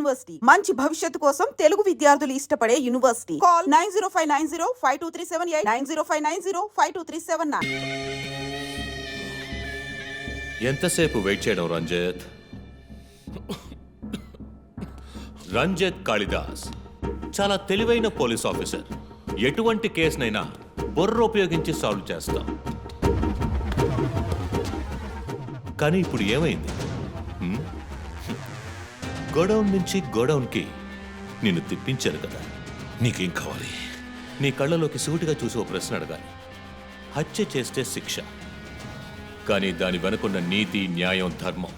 University మంచి భవిష్యత్తు కోసం తెలుగు విద్యార్థులు ఇష్టపడే యూనివర్సిటీ. కాల్ 9059052378 9059052379. ఎంతసేపు వెయిట్ చేయడం రంజిత్? రంజిత్ కాళిదాస్ చాలా తెలివైన పోలీస్ ఆఫీసర్. ఎటువంటి కేసునైనా బుర్ర ఉపయోగించి సాల్వ్ చేస్తాం. కానీ ఇప్పుడు ఏమైంది? గోడౌన్ నుంచి గోడౌన్కి నిన్ను తిప్పించారు కదా. నీకేం కావాలి? నీ కళ్ళలోకి సూటిగా చూసి ఓ ప్రశ్న అడగాలి. హత్య చేస్తే శిక్ష, కానీ దాని వెనుకున్న నీతి, న్యాయం, ధర్మం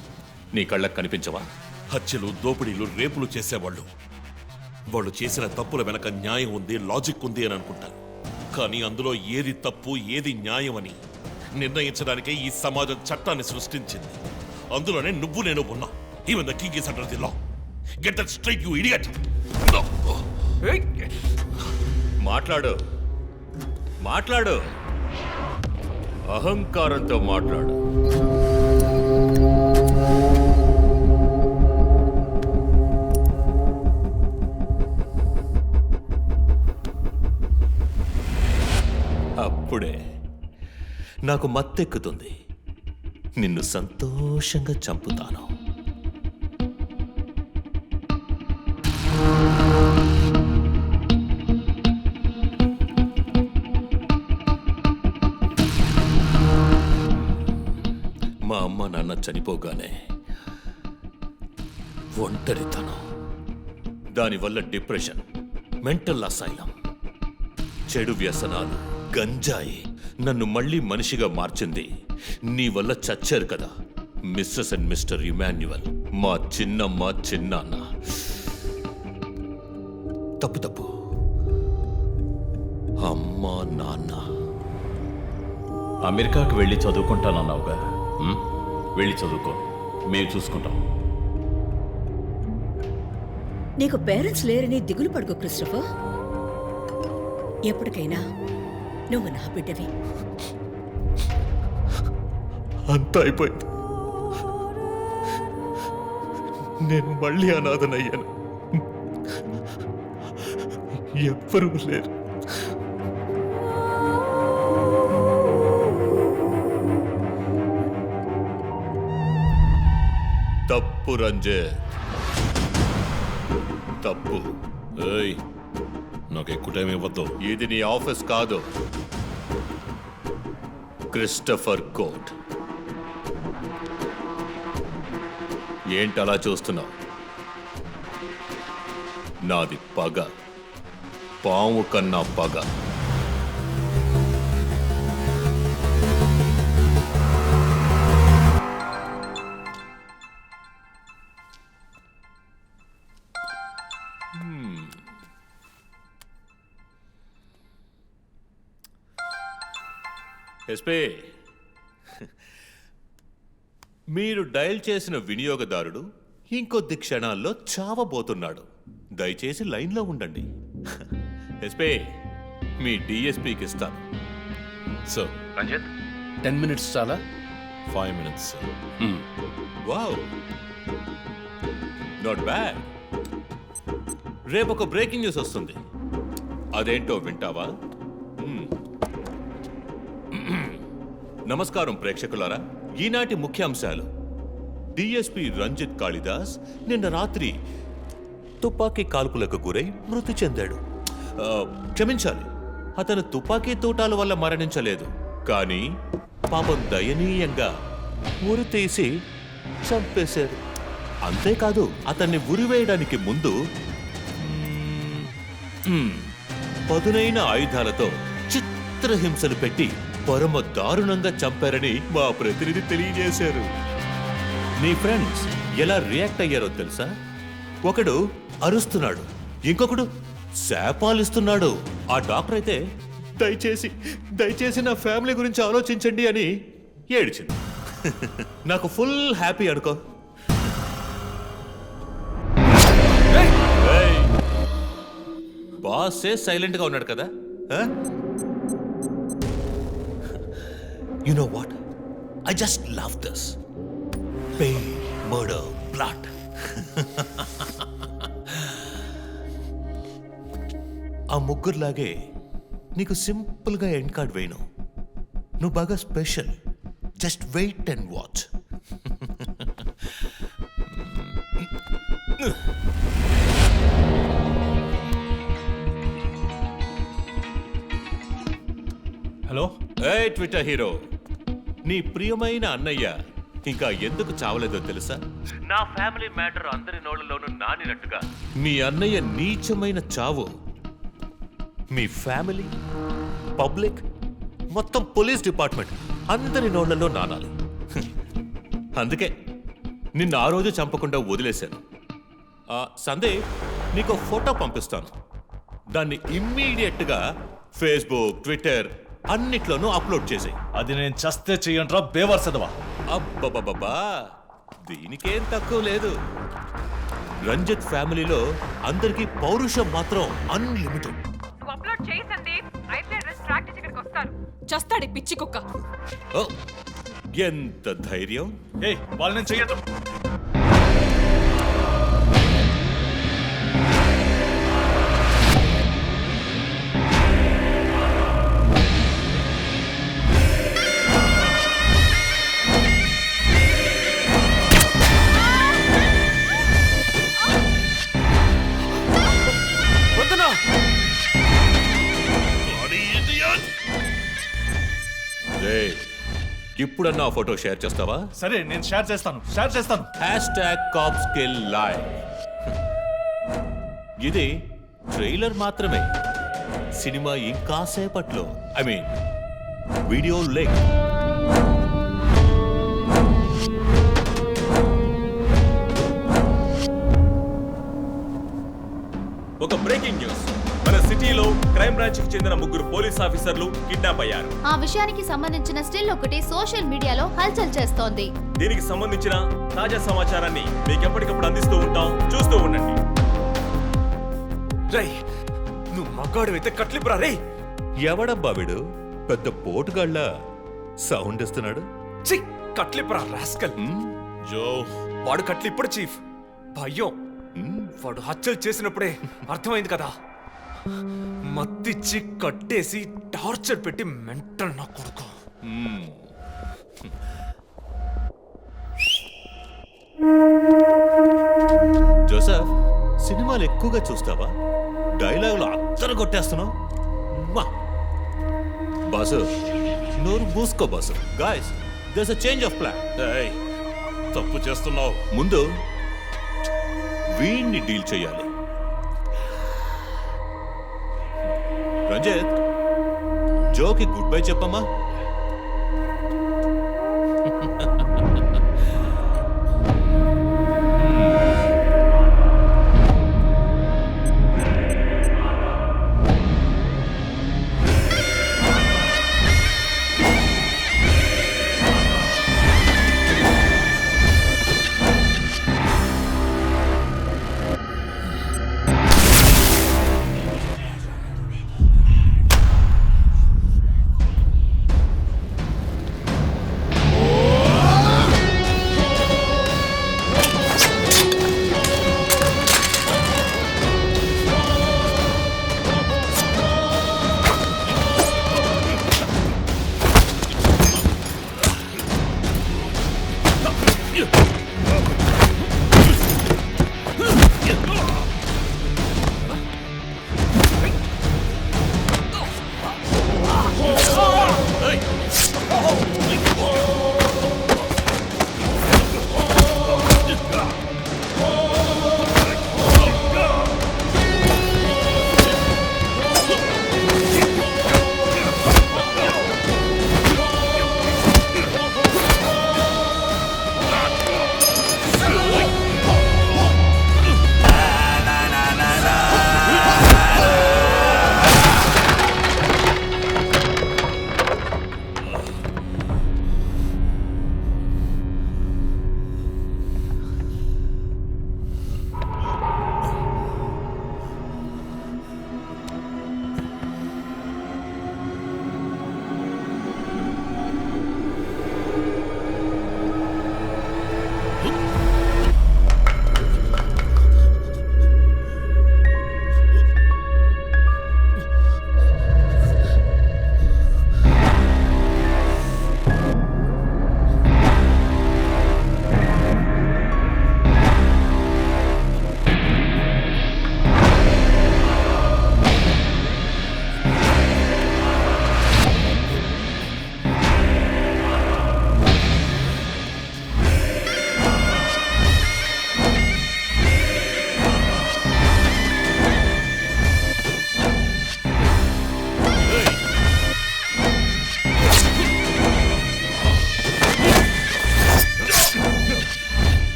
నీ కళ్ళకు కనిపించవా? హత్యలు, దోపిడీలు, రేపులు చేసేవాళ్ళు వాళ్ళు చేసిన తప్పుల వెనక న్యాయం ఉంది, లాజిక్ ఉంది అని అనుకుంటారు. కానీ అందులో ఏది తప్పు, ఏది న్యాయం అని నిర్ణయించడానికే ఈ సమాజం చట్టాన్ని సృష్టించింది. అందులోనే నువ్వు నేను ఉన్నా. Even the king is under the law. Get that straight, you idiot. మాట్లాడు, మాట్లాడు, అహంకారంతో మాట్లాడు. అప్పుడే నాకు మత్తెక్కుతుంది. నిన్ను సంతోషంగా చంపుతాను. మా అమ్మ నాన్న చనిపోగానే ఒంటరితనం, దానివల్ల డిప్రెషన్, మెంటల్ అసైలం, చెడు వ్యసనాలు, గంజాయి నన్ను మళ్ళీ మనిషిగా మార్చింది. నీ వల్ల చచ్చారు కదా మిస్సెస్ అండ్ మిస్టర్ ఇమాన్యువల్, మా చిన్నమ్మ, చిన్నాన్న. తప్పు అమ్మ, నాన్న. అమెరికాకు వెళ్ళి చదువుకుంటానన్నావుగా, వెళ్ళి చదువుకో, మేము చూసుకుంటాం. నీకు పేరెంట్స్ లేరని దిగులు పడుకో క్రిస్టఫర్. ఎప్పటికైనా నువ్వు నా బిడ్డవి. అంతా అయిపోయింది. నేను మళ్ళీ అనాథనయ్యాను. ఎవ్వరూ లేరు. తప్పు రంజిత్, తప్పు. ఏయ్, నాకు ఎక్కువ టైం ఇవ్వద్దు. ఇది నీ ఆఫీస్ కాదు, క్రిస్టఫర్ కోర్ట్. ఏంటలా చూస్తున్నావు? నాది పగ, పాము కన్నా పగ. ఎస్పీ, మీరు డయల్ చేసిన వినియోగదారుడు ఇంకొద్ది క్షణాల్లో చావబోతున్నాడు. దయచేసి లైన్లో ఉండండి. ఎస్పీ, మీ డిఎస్పీకి ఇస్తాను. సార్, రంజిత్ 10 minutes చాలా? 5 minutes, sir. Wow, not bad. రేపు ఒక బ్రేకింగ్ న్యూస్ వస్తుంది. అదేంటో వింటావా? నమస్కారం ప్రేక్షకులారా. ఈనాటి ముఖ్యాంశాలు: డిఎస్పీ రంజిత్ కాళిదాస్ నిన్న రాత్రి తుపాకీ కాల్పులకు గురై మృతి చెందాడు. క్షమించాలి, అతను తుపాకీ తూటాల వల్ల మరణించలేదు, కానీ పాపం దయనీయంగా ఉరి తీసి చంపేశారు. అంతేకాదు, అతన్ని ఉరివేయడానికి ముందు పదునైన ఆయుధాలతో చిత్రహింసలు పెట్టి పరమ దారుణంగా చంపారని మా ప్రతినిధి తెలియజేశారు. నీ ఫ్రెండ్స్ ఎలా రియాక్ట్ అయ్యారో తెలుసా? ఒకడు అరుస్తున్నాడు, ఇంకొకడు శాపాలిస్తున్నాడు. ఆ డాక్టర్ అయితే దయచేసి నా ఫ్యామిలీ గురించి ఆలోచించండి అని ఏడ్చింది. నాకు ఫుల్ హ్యాపీ అనుకో. బాసే సైలెంట్ గా ఉన్నాడు కదా. You know what? I just love this. Pain, murder, blood. ఆ ముగ్గురులాగే నీకు సింపుల్గా ఎండ్ కార్డ్ వేయను. నువ్వు బాగా special. Just wait and watch. Hello. ఏ ట్విట్టర్ హీరో, నీ ప్రియమైన అన్నయ్య ఇంకా ఎందుకు చావలేదో తెలుసా? నా ఫ్యామిలీ మ్యాటర్ అందరి నోళ్ళలోనూ నానినట్టుగా మీ అన్నయ్య నీచమైన చావు మీ ఫ్యామిలీ, పబ్లిక్, మొత్తం పోలీస్ డిపార్ట్మెంట్ అందరి నోళ్లలో నానాలి. అందుకే నిన్ను ఆ రోజు చంపకుండా వదిలేశాను. సందీప్, నీకు ఫోటో పంపిస్తాను. దాన్ని ఇమ్మీడియట్గా ఫేస్బుక్, ట్విట్టర్ అన్నిట్లోనూ అప్లోడ్ చేసాయి. అది నేను చస్తే చెయ్యంట్రా బేవర్సదవా. అబ్బబ్బబ్బా, దీనికేం తక్కువ లేదు. రంజిత్ ఫ్యామిలీలో అందరికీ పౌరుషం మాత్రం అన్లిమిటెడ్. నువ్వు అప్లోడ్ చేయి సందీప్. అయితే అడ్రస్ ట్రాక్ చేసి ఇక్కడికి వస్తారు. చస్తాడు పిచ్చి కుక్క. ఓ, ఎంత ధైర్యం! ఏయ్, వాళ్ళు నేను చెయ్యదు. ఇప్పుడన్నా ఫోటో షేర్ చేస్తావా? సరే, నేను షేర్ చేస్తాను. #CopsKillLive. ఇది ట్రైలర్ మాత్రమే. సినిమా ఇంకా సేపట్లో, వీడియో లింక్. ఒక బ్రేకింగ్ న్యూస్. మన సిటీలో క్రైమ్ బ్రాంచ్ కి చెందిన 3 పోలీస్ ఆఫీసర్లు కిడ్నాప్ అయ్యారు. ఆ విషయానికి సంబంధించిన స్టిల్ ఒకటి సోషల్ మీడియాలో హల్చల్ చేస్తోంది. దీనికి సంబంధించిన తాజా సమాచారాన్ని మీకు ఎప్పటికప్పుడు అందిస్తూ ఉంటాం, చూస్తూ ఉండండి. రై, నువ్వు మగాడివైతే కట్లిపురా రే. ఎవడబ్బా వీడు పెద్ద పోటుగాళ్ళ సౌండ్ ఇస్తున్నాడు? చి, కట్లిపురా రాస్కల్. జో, వాడు కట్లిప్పుడు చీఫ్. భయం. వాడు హత్యలు చేసినప్పుడే అర్థమైంది కదా. మత్తిచ్చి కట్టేసి టార్చర్ పెట్టి మెంటల్ నా కొడుకు. జోసెఫ్, సినిమాలు ఎక్కువగా చూస్తావా? డైలాగులు అత్తరు కొట్టేస్తున్నావు. బాసు, నోరు మూసుకో boss. Guys, there's a change of plan. ఏయ్, తప్పు చేస్తున్నావు. ముందు వీణ్ణి డీల్ చేయాలి. రంజిత్, జోకి గుడ్ బై చెప్పమ్మా.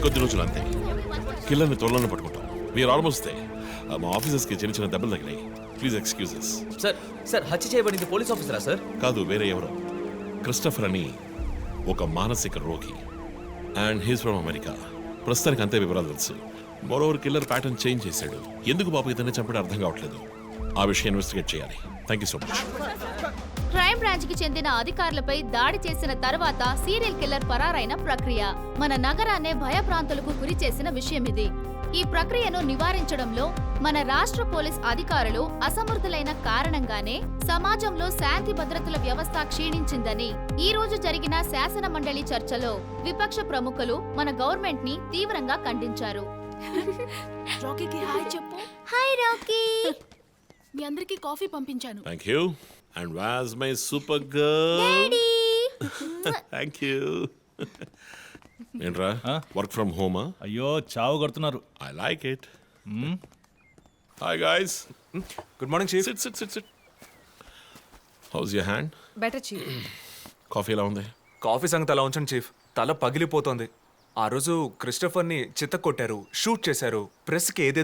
ఇంకొద్ది రోజులు అంతే కిల్లర్ని త్వరలోనే పట్టుకుంటాం వీఆర్ ఆల్మోస్ట్ మా ఆఫీసర్స్కి చిన్న చిన్న దెబ్బలు తగిలాయి ప్లీజ్ ఎక్స్క్యూజెస్. సార్ హత్య చేయబడింది పోలీస్ ఆఫీసరా సార్? కాదు, వేరే ఎవరో. క్రిస్టఫర్ అని ఒక మానసిక రోగి అండ్ హీస్ ఫ్రమ్ అమెరికా. ప్రస్తుతానికి అంతే వివరాలు తెలుసు. మరోవర్ కిల్లర్ ప్యాటర్న్ చేంజ్ చేశాడు. ఎందుకు బాబు ఇతన్ని చంపడం అర్థం కావట్లేదు. ఆ విషయం ఇన్వెస్టిగేట్ చేయాలి. Thank you so much. Crime branch కి చెందిన అధికారులపై దాడి చేసిన తర్వాత సీరియల్ కిల్లర్ పరారైన ప్రక్రియ మన నగరాన్నే భయభ్రాంతులకు గురి చేసిన విషయం ఇది. ఈ ప్రక్రియను నివారించడంలో మన రాష్ట్ర పోలీస్ అధికారులు అసమర్థులైన కారణంగానే సమాజంలో శాంతి భద్రతల వ్యవస్థ క్షీణించిందని ఈ రోజు జరిగిన శాసన మండలి చర్చలో విపక్ష ప్రముఖులు మన గవర్నమెంట్ ని తీవ్రంగా ఖండించారు. రాకీకి హాయ్ చెప్పు. Hi Rocky. మీ అందరికి కాఫీ పంపించాను. Thank you. And was my super girl. Thank you. ఏంట్రా వర్క్ ఫ్రమ్ హోమా? అయ్యో చావు కొడుతున్నారు. I like it. Hi guys. Good morning chief. Sit sit sit sit. How's your hand? Better chief. Coffee ఎలా ఉంది? కాఫీ సంగతి అలా ఉంచండి చీఫ్. తల పగిలిపోతోంది. ఆ రోజు క్రిస్టఫర్ని చిత్త కొట్టారు, షూట్ చేశారు, ప్రెస్కి ఏదేదో